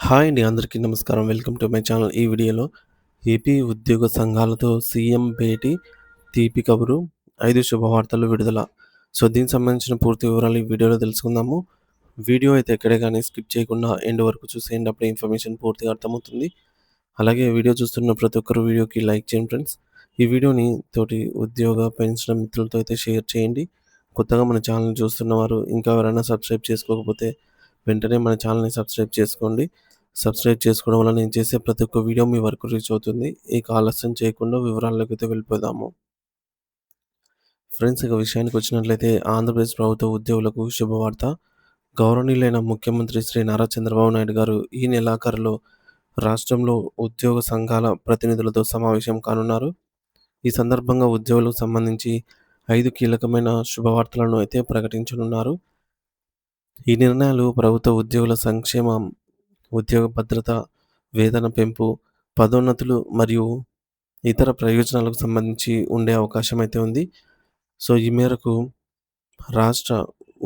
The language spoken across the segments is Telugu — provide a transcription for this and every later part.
హాయ్ అండి. అందరికీ నమస్కారం. Welcome to my channel. ఈ వీడియోలో ఏపీ ఉద్యోగ సంఘాలతో సీఎం భేటీ, తీపి కబురు, 5 శుభవార్తలు విడుదల. దీనికి సంబంధించిన పూర్తి వివరాలు ఈ వీడియోలో తెలుసుకుందాము. వీడియో అయితే ఎక్కడే గాని స్కిప్ చేయకుండా ఎండ్ వరకు చూసేయండి. అప్పుడే ఇన్ఫర్మేషన్ పూర్తిగా అర్థమవుతుంది. అలాగే వీడియో చూస్తున్న ప్రతి ఒక్కరు వీడియోకి లైక్ చేయండి ఫ్రెండ్స్. ఈ వీడియోని తోటి ఉద్యోగ, పెన్షన్ మిత్రులతో అయితే షేర్ చేయండి. కొత్తగా మన ఛానల్‌ని చూస్తున్నవారు ఇంకా ఎవరైనా సబ్స్క్రైబ్ చేసుకోకపోతే వెంటనే మన ఛానల్‌ని సబ్స్క్రైబ్ చేసుకోండి. సబ్స్క్రైబ్ చేసుకోవడం వల్ల నేను చేసే ప్రతి ఒక్క వీడియో మీ వరకు రీచ్ అవుతుంది. ఇక ఆలస్యం చేయకుండా వివరాల్లోకైతే వెళ్ళిపోదాము. ఫ్రెండ్స్, ఇక విషయానికొచ్చినట్లయితే ఆంధ్రప్రదేశ్ ప్రభుత్వ ఉద్యోగులకు శుభవార్త. గౌరవనీయులైన ముఖ్యమంత్రి శ్రీ నారా చంద్రబాబు నాయుడు గారు ఈ నెలాఖరులో రాష్ట్రంలో ఉద్యోగ సంఘాల ప్రతినిధులతో సమావేశం కానున్నారు. ఈ సందర్భంగా ఉద్యోగులకు సంబంధించి 5 కీలకమైన శుభవార్తలను అయితే ప్రకటించనున్నారు. ఈ నిర్ణయాలు ప్రభుత్వ ఉద్యోగుల సంక్షేమం, ఉద్యోగ భద్రత, వేతన పెంపు, పదోన్నతులు మరియు ఇతర ప్రయోజనాలకు సంబంధించి ఉండే అవకాశం అయితే ఉంది. ఈ మేరకు రాష్ట్ర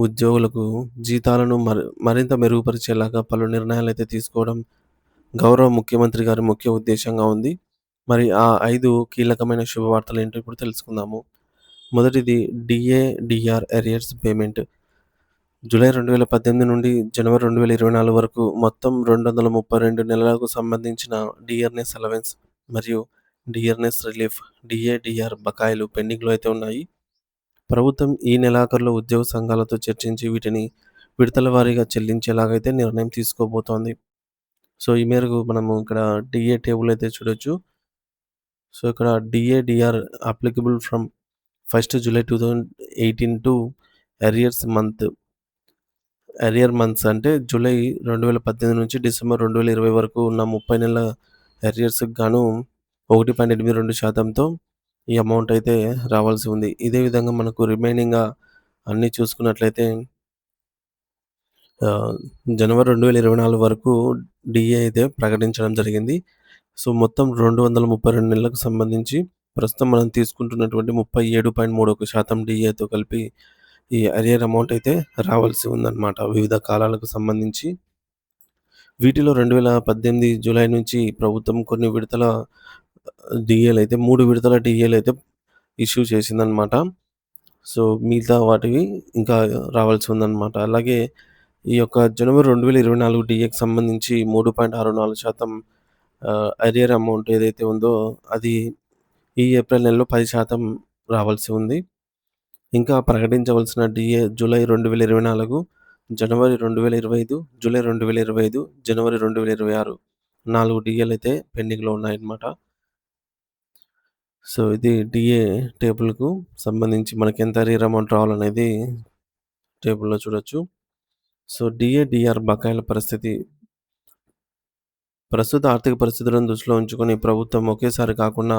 ఉద్యోగులకు జీతాలను మరింత మెరుగుపరిచేలాగా పలు నిర్ణయాలైతే తీసుకోవడం గౌరవ ముఖ్యమంత్రి గారి ముఖ్య ఉద్దేశంగా ఉంది. మరి ఆ 5 కీలకమైన శుభవార్తలేంటో ఇప్పుడు తెలుసుకుందాము. మొదటిది DA, DR arrears payment. July 2018 నుండి జనవరి 2024 వరకు మొత్తం 232 నెలలకు సంబంధించిన డిఆర్‌ఎస్ అలవెన్స్ మరియు డిఆర్‌ఎస్ రిలీఫ్, డీఏ, డీఆర్ బకాయిలు పెండింగ్‌లో అయితే ఉన్నాయి. ప్రభుత్వం ఈ నెలాఖరులో ఉద్యోగ సంఘాలతో చర్చించి వీటిని విడతల వారీగా చెల్లించేలాగైతే నిర్ణయం తీసుకోబోతోంది. ఈ మేరకు మనము ఇక్కడ డీఏ టేబుల్ అయితే చూడొచ్చు. ఇక్కడ DA, DR applicable from 1st July 2018 to arrears month. Arrear months అంటే జూలై 2018 నుంచి డిసెంబర్ 2020 వరకు ఉన్న 30 నెలల అరియర్స్‌కి గాను 1.82%తో ఈ అమౌంట్ అయితే రావాల్సి ఉంది. ఇదే విధంగా మనకు రిమైనింగ్‌గా అన్నీ చూసుకున్నట్లయితే ఆహ్, జనవరి 2024 వరకు డీఏ అయితే ప్రకటించడం జరిగింది. మొత్తం 232 నెలలకు సంబంధించి ప్రస్తుతం మనం తీసుకుంటున్నటువంటి 37.31% డీఏతో కలిపి ఈ అరియర్ అమౌంట్ అయితే రావాల్సి ఉందన్నమాట వివిధ కాలాలకు సంబంధించి. వీటిలో 2018 జూలై నుంచి ప్రభుత్వం కొన్ని విడతల డీఏలైతే 3 విడతల డీఏలైతే ఇష్యూ చేసిందన్నమాట. మిగతా వాటివి ఇంకా రావాల్సి ఉందన్నమాట. అలాగే ఈ యొక్క జనవరి 2024 డీఏకి సంబంధించి 3.64% అరియర్ అమౌంట్ ఏదైతే ఉందో అది ఈ ఏప్రిల్ నెలలో 10% రావాల్సి ఉంది. ఇంకా ప్రకటించవలసిన డీఏ జూలై 2024, జనవరి 2025, జూలై 2025, జనవరి 2026 4 డీఏలైతే పెండింగ్‌లో ఉన్నాయన్నమాట. ఇది డీఏ టేబుల్‌కు సంబంధించి మనకెంత అరియర్ అమౌంట్ రావాలనేది టేబుల్‌లో చూడొచ్చు. డీఏ, డీఆర్ బకాయిల పరిస్థితి. ప్రస్తుత ఆర్థిక పరిస్థితులను దృష్టిలో ఉంచుకొని ప్రభుత్వం ఒకేసారి కాకుండా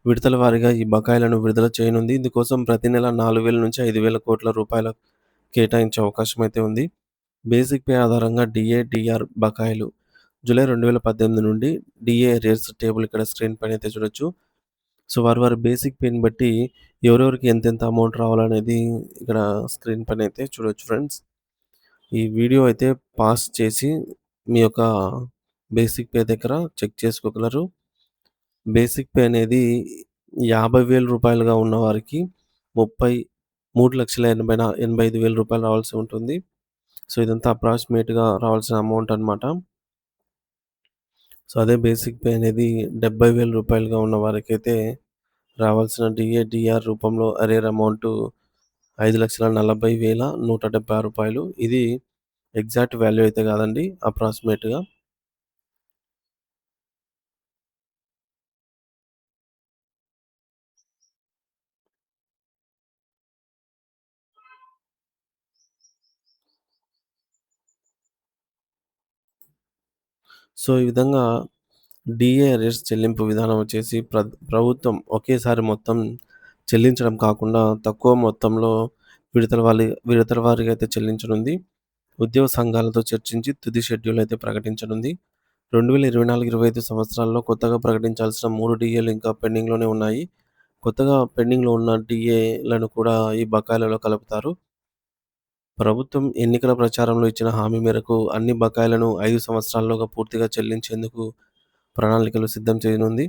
విడతల వారీగా ఈ బకాయిలను విడుదల చేయనుంది. ఇందుకోసం ప్రతి నెల 4,000 నుంచి 5,000 కోట్ల రూపాయల కేటాయించే అవకాశం అయితే ఉంది. బేసిక్ పే ఆధారంగా డీఏ, డీఆర్ బకాయిలు జూలై 2018 నుండి డీఏ అరియర్స్ టేబుల్ ఇక్కడ స్క్రీన్ పైన అయితే చూడొచ్చు. వారి బేసిక్ పేని బట్టి ఎవరెవరికి ఎంతెంత అమౌంట్ రావాలనేది ఇక్కడ స్క్రీన్ పైన అయితే చూడొచ్చు ఫ్రెండ్స్. ఈ వీడియో అయితే పాజ్ చేసి మీ యొక్క బేసిక్ పే దగ్గర చెక్ చేసుకోగలరు. బేసిక్ పే అనేది రూ. 50,000 ఉన్న వారికి 33,85,000 రావాల్సి ఉంటుంది. ఇదంతా అప్రాక్సిమేట్‌గా రావాల్సిన అమౌంట్ అన్నమాట. అదే బేసిక్ పే అనేది రూ. 70,000 ఉన్న వారికైతే రావాల్సిన డీఏ, డీఆర్ రూపంలో అరియర్ అమౌంటు రూ. 5,40,176. ఇది ఎగ్జాక్ట్ వాల్యూ అయితే కాదండి. అప్రాక్సిమేట్‌గా. ఈ విధంగా డీఏ అరియర్స్ చెల్లింపు విధానం వచ్చేసి ప్రభుత్వం ఒకేసారి మొత్తం చెల్లించడం కాకుండా తక్కువ మొత్తంలో విడతల వారీగా అయితే చెల్లించనుంది. ఉద్యోగ సంఘాలతో చర్చించి తుది షెడ్యూల్ అయితే ప్రకటించనుంది. 2024, 25 సంవత్సరాల్లో కొత్తగా ప్రకటించాల్సిన 3 డీఏలు ఇంకా పెండింగ్‌లోనే ఉన్నాయి. కొత్తగా పెండింగ్‌లో ఉన్న డీఏలను కూడా ఈ బకాయిలలో కలుపుతారు. ప్రభుత్వం ఎన్నికల ప్రచారంలో ఇచ్చిన హామీ మేరకు అన్ని బకాయిలను 5 సంవత్సరాల్లోగా పూర్తిగా చెల్లించేందుకు ప్రణాళికలు సిద్ధం చేయనుంది.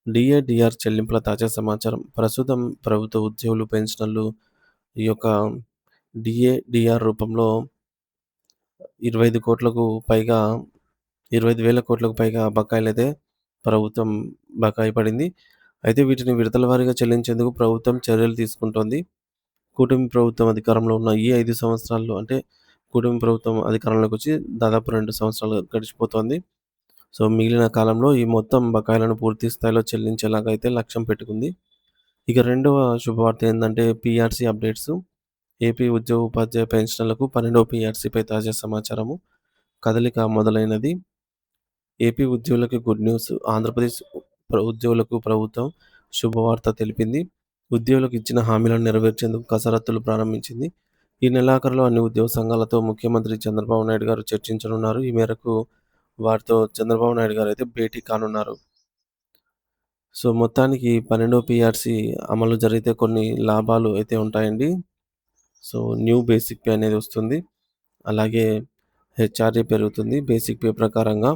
డీఏ, డీఆర్ చెల్లింపుల తాజా సమాచారం. ప్రస్తుతం ప్రభుత్వ ఉద్యోగులు, పెన్షనర్లు ఈ యొక్క డీఏ, డీఆర్ రూపంలో 25,00,00,000కు పైగా 25,000 కోట్లకు పైగా బకాయిలైతే ప్రభుత్వం బకాయి పడింది. అయితే వీటిని విడతల వారీగా చెల్లించేందుకు ప్రభుత్వం చర్యలు తీసుకుంటోంది. కూటమి ప్రభుత్వం అధికారంలో ఉన్న ఈ 5 సంవత్సరాల్లో అంటే కూటమి ప్రభుత్వం అధికారంలోకొచ్చి దాదాపు 2 సంవత్సరాలు గడిచిపోతోంది. సో, మిగిలిన కాలంలో ఈ మొత్తం బకాయిలను పూర్తి స్థాయిలో చెల్లించేలాగా అయితే లక్ష్యం పెట్టుకుంది. ఇక రెండవ శుభవార్త ఏందంటే పీఆర్సీ అప్డేట్స్. ఏపీ ఉద్యోగ, ఉపాధ్యాయ పెన్షనర్లకు 12వ పీఆర్సీపై తాజా సమాచారము. కదలిక మొదలైనది. ఏపీ ఉద్యోగులకి గుడ్ న్యూస్. ఆంధ్రప్రదేశ్ ఉద్యోగులకు ప్రభుత్వం శుభవార్త తెలిపింది. ఉద్యోగులకు ఇచ్చిన హామీలను నెరవేర్చేందుకు కసరత్తులు ప్రారంభించింది. ఈ నెలాఖరులో అన్ని ఉద్యోగ సంఘాలతో ముఖ్యమంత్రి చంద్రబాబు నాయుడు గారు చర్చించనున్నారు. ఈ మేరకు వారితో చంద్రబాబు నాయుడు గారైతే భేటీ కానున్నారు. సో, మొత్తానికి 12వ పీఆర్సీ అమలు జరిగితే కొన్ని లాభాలు అయితే ఉంటాయండి. సో, న్యూ బేసిక్ పే అనేది వస్తుంది. అలాగే హెచ్ఆర్ఏ పెరుగుతుంది. బేసిక్ పే ప్రకారంగా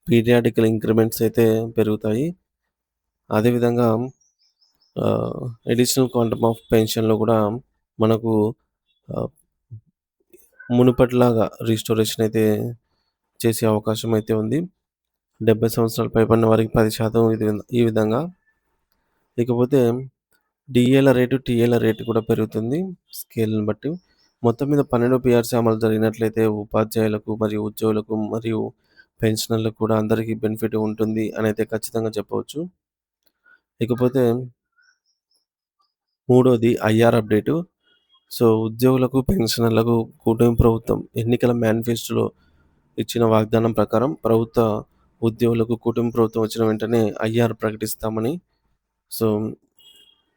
పీరియాడికల్ ఇంక్రిమెంట్స్ అయితే పెరుగుతాయి. అదేవిధంగా అడిషనల్ క్వాంటమ్ ఆఫ్ పెన్షన్‌లో కూడా మనకు ఆహ్, మునుపటిలాగా రిస్టోరేషన్ అయితే చేసే అవకాశం అయితే ఉంది. 70 సంవత్సరాలు పైబడిన వారికి 10% ఈ విధంగా. ఇకపోతే డీఏల రేటు, టీఏల రేటు కూడా పెరుగుతుంది స్కేల్‌ని బట్టి. మొత్తం మీద 12 పీఆర్సీ అమలు జరిగినట్లయితే ఉపాధ్యాయులకు మరియు ఉద్యోగులకు మరియు పెన్షనర్లకు కూడా అందరికీ బెనిఫిట్ ఉంటుంది అనైతే ఖచ్చితంగా చెప్పవచ్చు. ఇకపోతే మూడోది ఐఆర్ అప్డేటు. సో, ఉద్యోగులకు, పెన్షనర్లకు కూటమి ప్రభుత్వం ఎన్నికల మేనిఫెస్టోలో ఇచ్చిన వాగ్దానం ప్రకారం ప్రభుత్వ ఉద్యోగులకు కూటమి ప్రభుత్వం వచ్చిన వెంటనే ఐఆర్ ప్రకటిస్తామని. సో,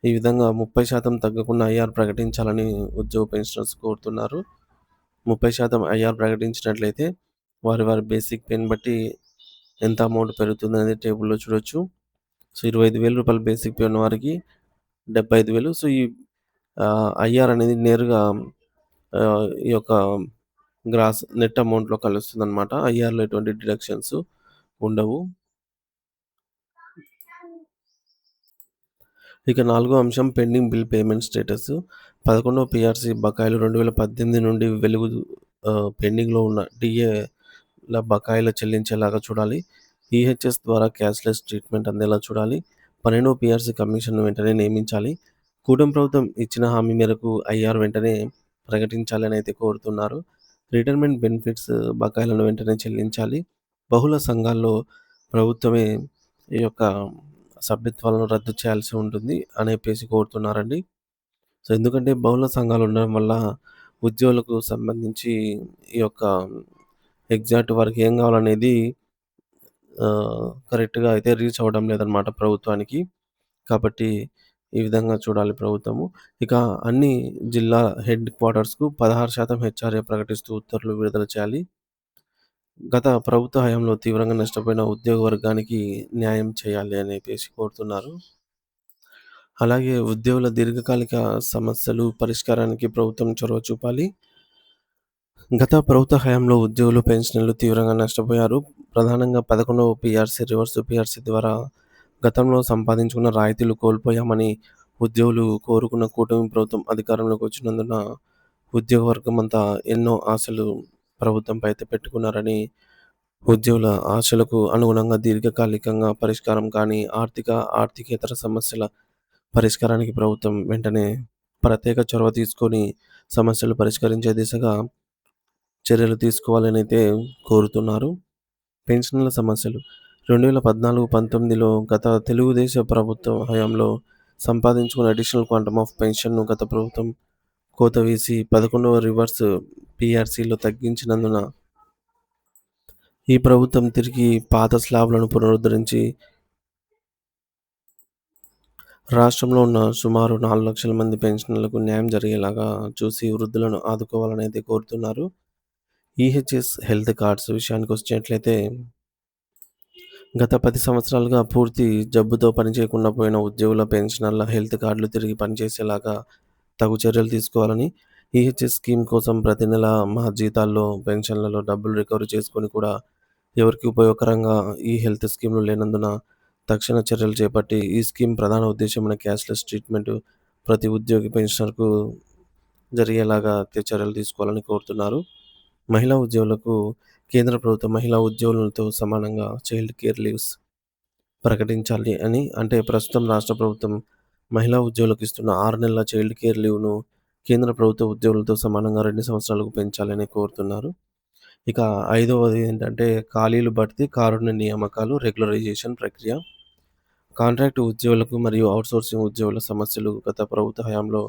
ఈ విధంగా 30% తగ్గకుండా ఐఆర్ ప్రకటించాలని ఉద్యోగ పెన్షనర్స్ కోరుతున్నారు. 30% ఐఆర్ ప్రకటించినట్లయితే వారి వారి బేసిక్ పేని బట్టి ఎంత అమౌంట్ పెరుగుతుందనేది టేబుల్‌లో చూడొచ్చు. సో, రూ. 25,000 బేసిక్ పే ఉన్నవారికి 75,000. సో, ఈ ఐఆర్ అనేది నేరుగా ఈ యొక్క గ్రాస్ నెట్ అమౌంట్‌లో కలుస్తుందనమాట. ఐఆర్‌లో ఎటువంటి డిడక్షన్స్ ఉండవు. ఇక నాలుగో అంశం పెండింగ్ బిల్ పేమెంట్ స్టేటస్. 11వ పీఆర్సీ బకాయిలు 2018 నుండి పెండింగ్‌లో ఉన్న డీఏల బకాయిలు చెల్లించేలాగా చూడాలి. ఈహెచ్ఎస్ ద్వారా క్యాష్‌లెస్ ట్రీట్మెంట్ అందేలా చూడాలి. 12వ పీఆర్సీ కమిషన్‌ను వెంటనే నియమించాలి. కూటమి ప్రభుత్వం ఇచ్చిన హామీ మేరకు ఐఆర్ వెంటనే ప్రకటించాలని అయితే కోరుతున్నారు. రిటైర్మెంట్ బెనిఫిట్స్ బకాయిలను వెంటనే చెల్లించాలి. బహుళ సంఘాల్లో ప్రభుత్వమే ఈ యొక్క సభ్యత్వాలను రద్దు చేయాల్సి ఉంటుంది అని చెప్పేసి కోరుతున్నారండి. సో, ఎందుకంటే బహుళ సంఘాలు ఉండడం వల్ల ఉద్యోగులకు సంబంధించి ఈ యొక్క ఎగ్జాక్ట్ వారికి ఏం కావాలనేది కరెక్ట్‌గా అయితే రీచ్ అవ్వడం లేదనమాట ప్రభుత్వానికి. కాబట్టి ఈ విధంగా చూడాలి ప్రభుత్వము. ఇక అన్ని జిల్లా హెడ్ క్వార్టర్స్‌కు 16% హెచ్ఆర్ఏ ప్రకటిస్తూ ఉత్తర్వులు విడుదల చేయాలి. గత ప్రభుత్వ హయాంలో తీవ్రంగా నష్టపోయిన ఉద్యోగ వర్గానికి న్యాయం చేయాలి అని చెప్పేసి కోరుతున్నారు. అలాగే ఉద్యోగుల దీర్ఘకాలిక సమస్యలు పరిష్కారానికి ప్రభుత్వం చొరవ చూపాలి. గత ప్రభుత్వ హయాంలో ఉద్యోగులు, పెన్షనర్లు తీవ్రంగా నష్టపోయారు. ప్రధానంగా 11వ పీఆర్సీ, రివర్స్ పీఆర్సీ ద్వారా గతంలో సంపాదించుకున్న రాయితీలు కోల్పోయామని ఉద్యోగులు కోరుకున్న కూటమి ప్రభుత్వం అధికారంలోకి వచ్చినందున ఉద్యోగ వర్గమంతా ఎన్నో ఆశలు ప్రభుత్వంపై అయితే పెట్టుకున్నారని, ఉద్యోగుల ఆశలకు అనుగుణంగా దీర్ఘకాలికంగా పరిష్కారం కాని ఆర్థికేతర సమస్యల పరిష్కారానికి ప్రభుత్వం వెంటనే ప్రత్యేక చొరవ తీసుకొని సమస్యలు పరిష్కరించే దిశగా చర్యలు తీసుకోవాలని అయితే కోరుతున్నారు. పెన్షన్ల సమస్యలు 2014, 19లో గత తెలుగుదేశ ప్రభుత్వ హయాంలో సంపాదించుకున్న అడిషనల్ క్వాంటమ్ ఆఫ్ పెన్షన్‌ను గత ప్రభుత్వం కోత వేసి 11వ రివర్స్ పీఆర్సీలో తగ్గించినందున ఈ ప్రభుత్వం తిరిగి పాత స్లాబ్‌లను పునరుద్ధరించి రాష్ట్రంలో ఉన్న సుమారు 4,00,000 మంది పెన్షనర్లకు న్యాయం జరిగేలాగా చూసి వృద్ధులను ఆదుకోవాలని అయితే కోరుతున్నారు. ఈహెచ్ఎస్ హెల్త్ కార్డ్స్ విషయానికొచ్చేట్లయితే గత 10 సంవత్సరాలుగా పూర్తి జబ్బుతో పనిచేయకుండా పోయిన ఉద్యోగుల, పెన్షనర్ల హెల్త్ కార్డులు తిరిగి పనిచేసేలాగా తగు చర్యలు తీసుకోవాలని, ఈహెచ్ఎస్ స్కీమ్ కోసం ప్రతి నెల మా జీతాల్లో, పెన్షన్‌లలో డబ్బులు రికవరీ చేసుకొని కూడా ఎవరికీ ఉపయోగకరంగా ఈ హెల్త్ స్కీమ్‌లు లేనందున తక్షణ చర్యలు చేపట్టి, ఈ స్కీమ్ ప్రధాన ఉద్దేశ్యమైన క్యాష్‌లెస్ ట్రీట్మెంట్ ప్రతి ఉద్యోగి, పెన్షనర్‌కు జరిగేలాగా చర్యలు తీసుకోవాలని కోరుతున్నారు. మహిళా ఉద్యోగులకు కేంద్ర ప్రభుత్వం మహిళా ఉద్యోగులతో సమానంగా చైల్డ్ కేర్ లీవ్స్ ప్రకటించాలి అని, అంటే ప్రస్తుతం రాష్ట్ర ప్రభుత్వం మహిళా ఉద్యోగులకు ఇస్తున్న 6 నెలల చైల్డ్ కేర్ లీవ్‌ను కేంద్ర ప్రభుత్వ ఉద్యోగులతో సమానంగా 2 సంవత్సరాలకు పెంచాలని కోరుతున్నారు. ఇక ఐదవది ఏంటంటే ఖాళీలు భర్తీ, కారుణ్య నియామకాలు, రెగ్యులరైజేషన్ ప్రక్రియ. కాంట్రాక్ట్ ఉద్యోగులకు మరియు ఔట్‌సోర్సింగ్ ఉద్యోగుల సమస్యలు. గత ప్రభుత్వ హయాంలో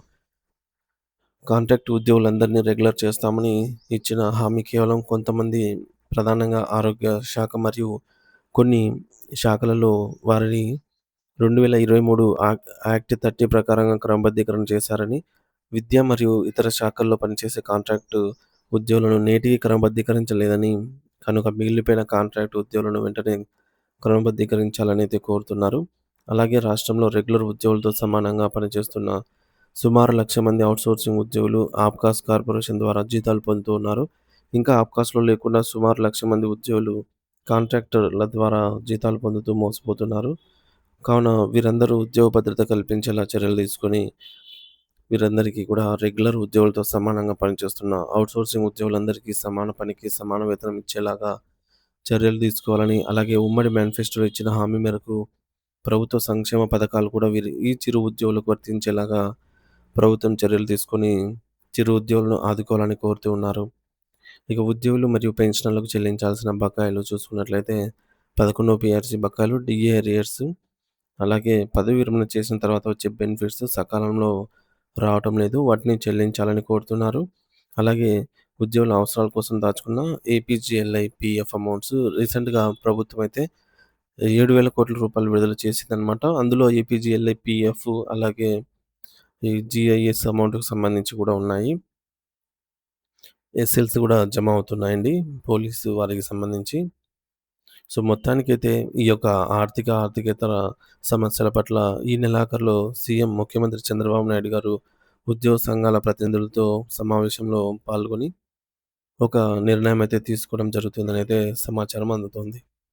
కాంట్రాక్ట్ ఉద్యోగులందరినీ రెగ్యులర్ చేస్తామని ఇచ్చిన హామీ కేవలం కొంతమంది, ప్రధానంగా ఆరోగ్య శాఖ మరియు కొన్ని శాఖలలో వారిని 2023 యాక్ట్ 30 ప్రకారంగా క్రమబద్ధీకరణ చేశారని, విద్య మరియు ఇతర శాఖల్లో పనిచేసే కాంట్రాక్టు ఉద్యోగులను నేటికి క్రమబద్ధీకరించలేదని, కనుక మిగిలిపోయిన కాంట్రాక్ట్ ఉద్యోగులను వెంటనే క్రమబద్ధీకరించాలనైతే కోరుతున్నారు. అలాగే రాష్ట్రంలో రెగ్యులర్ ఉద్యోగులతో సమానంగా పనిచేస్తున్న సుమారు 1,00,000 మంది ఔట్‌సోర్సింగ్ ఉద్యోగులు ఆప్కాస్ కార్పొరేషన్ ద్వారా జీతాలు పొందుతూ ఉన్నారు. ఇంకా ఆప్కాస్‌లో లేకుండా సుమారు 1,00,000 మంది ఉద్యోగులు కాంట్రాక్టర్ల ద్వారా జీతాలు పొందుతూ మోసపోతున్నారు. కావున వీరందరూ ఉద్యోగ భద్రత కల్పించేలా చర్యలు తీసుకొని, వీరందరికీ కూడా రెగ్యులర్ ఉద్యోగులతో సమానంగా పనిచేస్తున్న ఔట్‌సోర్సింగ్ ఉద్యోగులందరికీ సమాన పనికి సమాన వేతనం ఇచ్చేలాగా చర్యలు తీసుకోవాలని, అలాగే ఉమ్మడి మేనిఫెస్టోలో ఇచ్చిన హామీ మేరకు ప్రభుత్వ సంక్షేమ పథకాలు కూడా ఈ చిరు ఉద్యోగులకు వర్తించేలాగా ప్రభుత్వం చర్యలు తీసుకొని చిరు ఉద్యోగులను ఆదుకోవాలని కోరుతూ ఉన్నారు. ఇక ఉద్యోగులు మరియు పెన్షనర్లకు చెల్లించాల్సిన బకాయిలు చూసుకున్నట్లయితే 11వ పీఆర్‌సీ బకాయిలు, డీఏ అరియర్స్, అలాగే పదవి విరమణ చేసిన తర్వాత వచ్చే బెనిఫిట్స్ సకాలంలో రావటం లేదు. వాటిని చెల్లించాలని కోరుతున్నారు. అలాగే ఉద్యోగుల అవసరాల కోసం దాచుకున్న ఏపీజీఎల్ఐ పీఎఫ్ అమౌంట్స్ రీసెంట్‌గా ప్రభుత్వం అయితే రూ. 7,000,00,00,000 విడుదల చేసిందనమాట. అందులో ఏపీజీఎల్ఐ పీఎఫ్, అలాగే ఈ జీఐఎస్ అమౌంట్‌కి సంబంధించి కూడా ఉన్నాయి. ఎస్ఎల్స్ కూడా జమ అవుతున్నాయండి పోలీసు వారికి సంబంధించి. సో, మొత్తానికైతే ఈ యొక్క ఆర్థికేతర సమస్యల పట్ల ఈ నెలాఖరులో సీఎం ముఖ్యమంత్రి చంద్రబాబు నాయుడు గారు ఉద్యోగ సంఘాల ప్రతినిధులతో సమావేశంలో పాల్గొని ఒక నిర్ణయం అయితే తీసుకోవడం జరుగుతుందనైతే సమాచారం అందుతోంది.